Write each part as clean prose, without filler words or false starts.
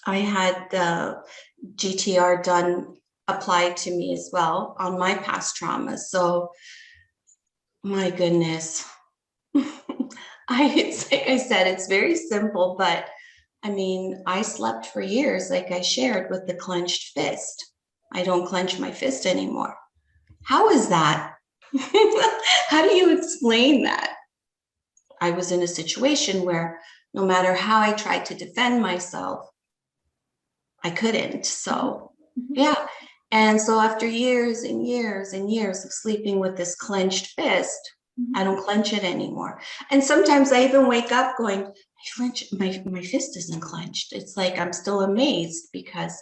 I had the GTR done applied to me as well on my past traumas. So my goodness. It's like I said, it's very simple, but I mean, I slept for years, like I shared, with the clenched fist. I don't clench my fist anymore. How is that? How do you explain that? I was in a situation where no matter how I tried to defend myself, I couldn't. So, yeah. And so after years and years and years of sleeping with this clenched fist, I don't clench it anymore. And sometimes I even wake up going, my fist isn't clenched. It's like I'm still amazed because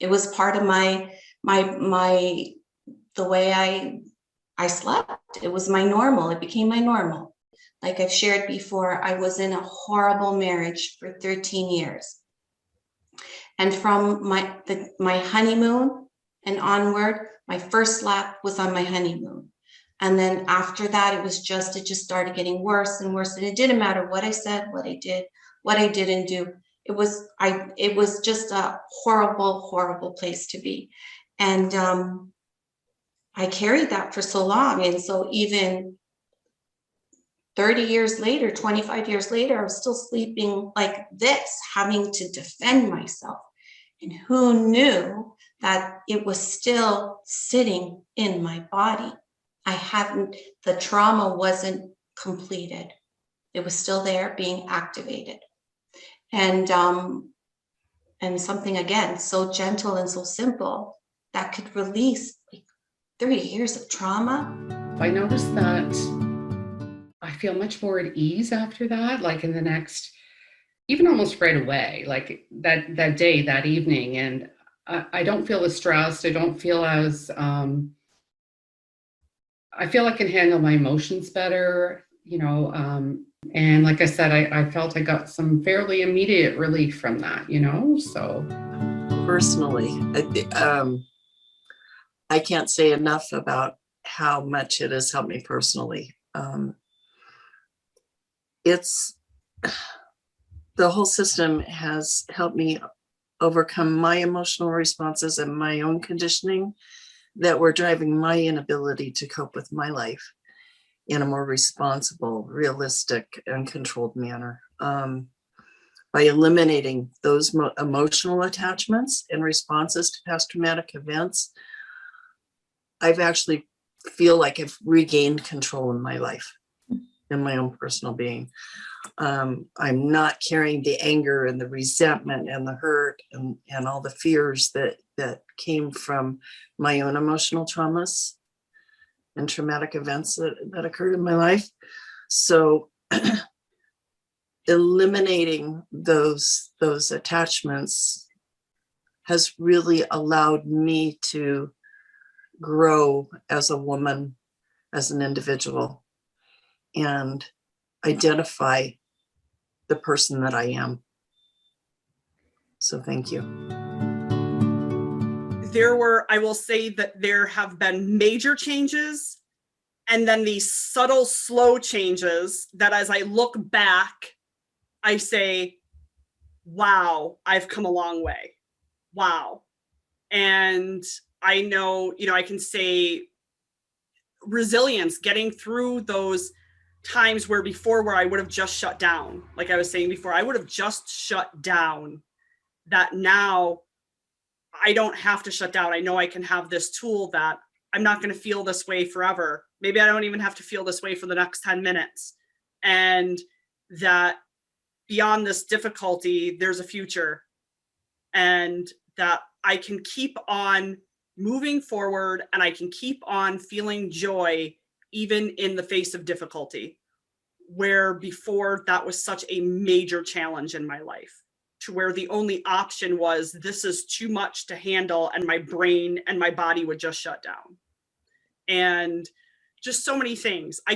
it was part of my the way I slept. It was my normal. It became my normal. Like I've shared before, I was in a horrible marriage for 13 years. And from my honeymoon and onward, my first slap was on my honeymoon. And then after that, it just started getting worse and worse. And it didn't matter what I said, what I did, what I didn't do. It was just a horrible, horrible place to be. And I carried that for so long. And so even 30 years later, 25 years later, I was still sleeping like this, having to defend myself. And who knew that it was still sitting in my body? The trauma wasn't completed. It was still there being activated. And something, again, so gentle and so simple that could release like 30 years of trauma. I noticed that I feel much more at ease after that, like in the next, even almost right away, like that day, that evening. And I don't feel as stressed. I don't feel as, I feel I can handle my emotions better, and like I said, I felt I got some fairly immediate relief from that, so. Personally, I can't say enough about how much it has helped me personally. It's the whole system has helped me overcome my emotional responses and my own conditioning that were driving my inability to cope with my life in a more responsible, realistic, and controlled manner. By eliminating those emotional attachments and responses to past traumatic events, I've actually feel like I've regained control in my life, in my own personal being. I'm not carrying the anger and the resentment and the hurt and all the fears that came from my own emotional traumas and traumatic events that occurred in my life. So eliminating those attachments has really allowed me to grow as a woman, as an individual, and identify the person that I am. So thank you. I will say that there have been major changes and then these subtle, slow changes that as I look back, I say, wow, I've come a long way. Wow. And I know, I can say resilience, getting through those times where I would have just shut down. Like I was saying before, I would have just shut down, that now I don't have to shut down. I know I can have this tool that I'm not going to feel this way forever. Maybe I don't even have to feel this way for the next 10 minutes. And that beyond this difficulty, there's a future, and that I can keep on moving forward and I can keep on feeling joy even in the face of difficulty, where before that was such a major challenge in my life, to where the only option was this is too much to handle, and my brain and my body would just shut down. And just so many things. I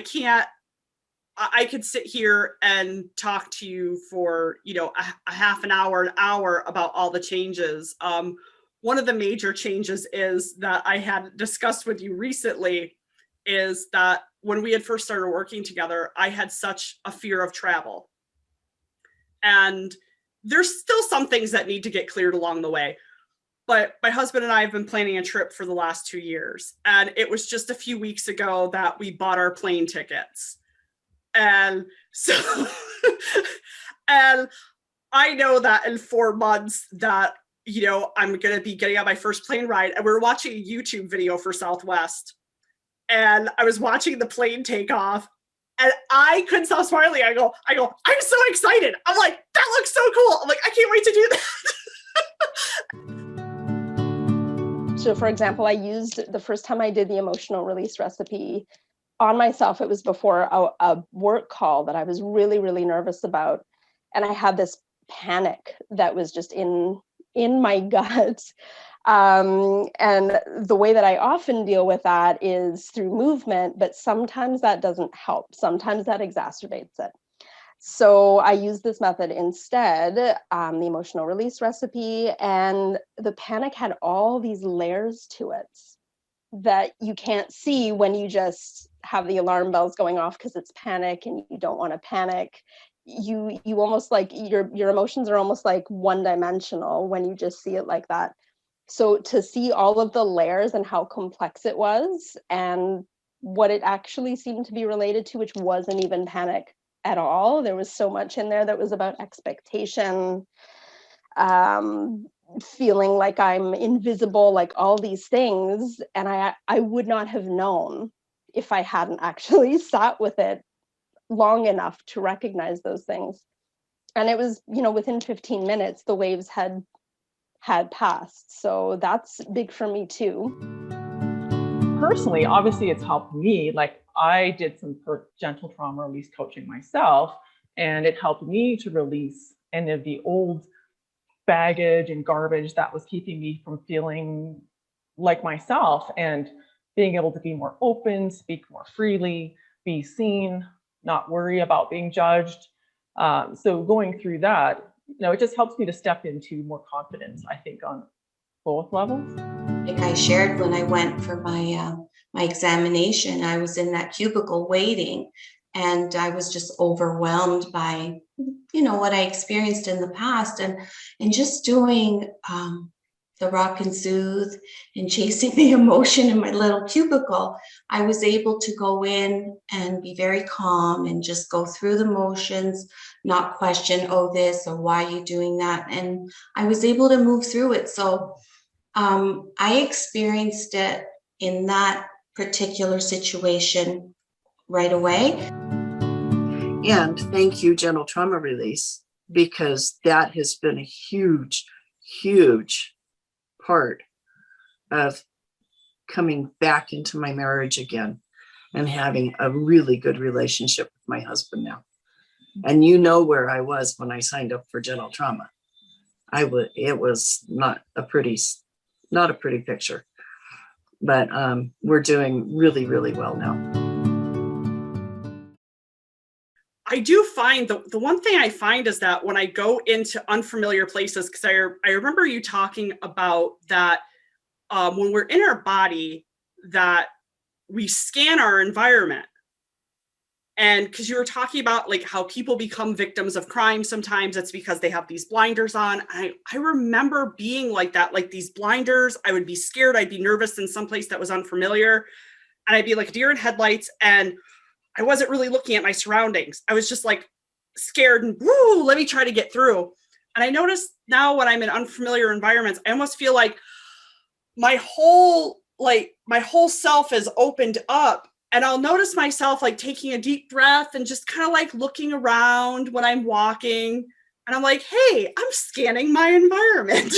could sit here and talk to you for, a half an hour about all the changes. One of the major changes is that I had discussed with you recently is that when we had first started working together, I had such a fear of travel. And there's still some things that need to get cleared along the way. But my husband and I have been planning a trip for the last 2 years. And it was just a few weeks ago that we bought our plane tickets. And so, and I know that in 4 months that, you know, I'm going to be getting on my first plane ride. And we're watching a YouTube video for Southwest. And I was watching the plane take off. And I couldn't stop smiling. I go, I'm so excited. I'm like, that looks so cool. I'm like, I can't wait to do that. So for example, I used the first time I did the emotional release recipe on myself. It was before a work call that I was really, really nervous about. And I had this panic that was just in my gut. And the way that I often deal with that is through movement, but sometimes that doesn't help. Sometimes that exacerbates it. So I use this method instead, the emotional release recipe, and the panic had all these layers to it that you can't see when you just have the alarm bells going off because it's panic and you don't want to panic. You almost like your emotions are almost like one-dimensional when you just see it like that. So to see all of the layers and how complex it was and what it actually seemed to be related to, which wasn't even panic at all. There was so much in there that was about expectation, feeling like I'm invisible, like all these things. And I would not have known if I hadn't actually sat with it long enough to recognize those things. And it was, you know, within 15 minutes, the waves had passed. So that's big for me too. Personally, obviously it's helped me. Like I did some gentle trauma release coaching myself, and it helped me to release any of the old baggage and garbage that was keeping me from feeling like myself and being able to be more open, speak more freely, be seen, not worry about being judged. So going through that, you know, it just helps me to step into more confidence, I think, on both levels. Like I shared when I went for my examination, I was in that cubicle waiting, and I was just overwhelmed by, you know, what I experienced in the past, and just doing the rock and soothe and chasing the emotion in my little cubicle. I was able to go in and be very calm and just go through the motions, not question, oh, this or why are you doing that, and I was able to move through it. So I experienced it in that particular situation right away. And thank you, Gentle Trauma Release, because that has been a huge, huge part of coming back into my marriage again and having a really good relationship with my husband now. And you know where I was when I signed up for Gentle Trauma. It was not a pretty picture, but we're doing really, really well now. I do find the one thing I find is that when I go into unfamiliar places, because I remember you talking about that when we're in our body, that we scan our environment. And because you were talking about like how people become victims of crime, sometimes it's because they have these blinders on. I remember being like that, like these blinders. I would be scared. I'd be nervous in some place that was unfamiliar. And I'd be like deer in headlights. And I wasn't really looking at my surroundings. I was just like scared and woo, let me try to get through. And I noticed now when I'm in unfamiliar environments, I almost feel like my whole self is opened up. And I'll notice myself like taking a deep breath and just kind of like looking around when I'm walking. And I'm like, hey, I'm scanning my environment.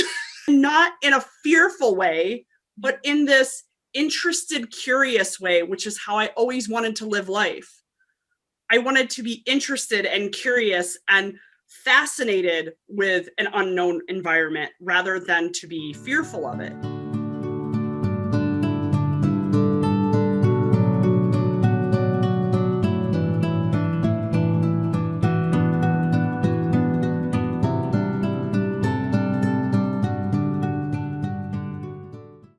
Not in a fearful way, but in this interested, curious way, which is how I always wanted to live life. I wanted to be interested and curious and fascinated with an unknown environment rather than to be fearful of it.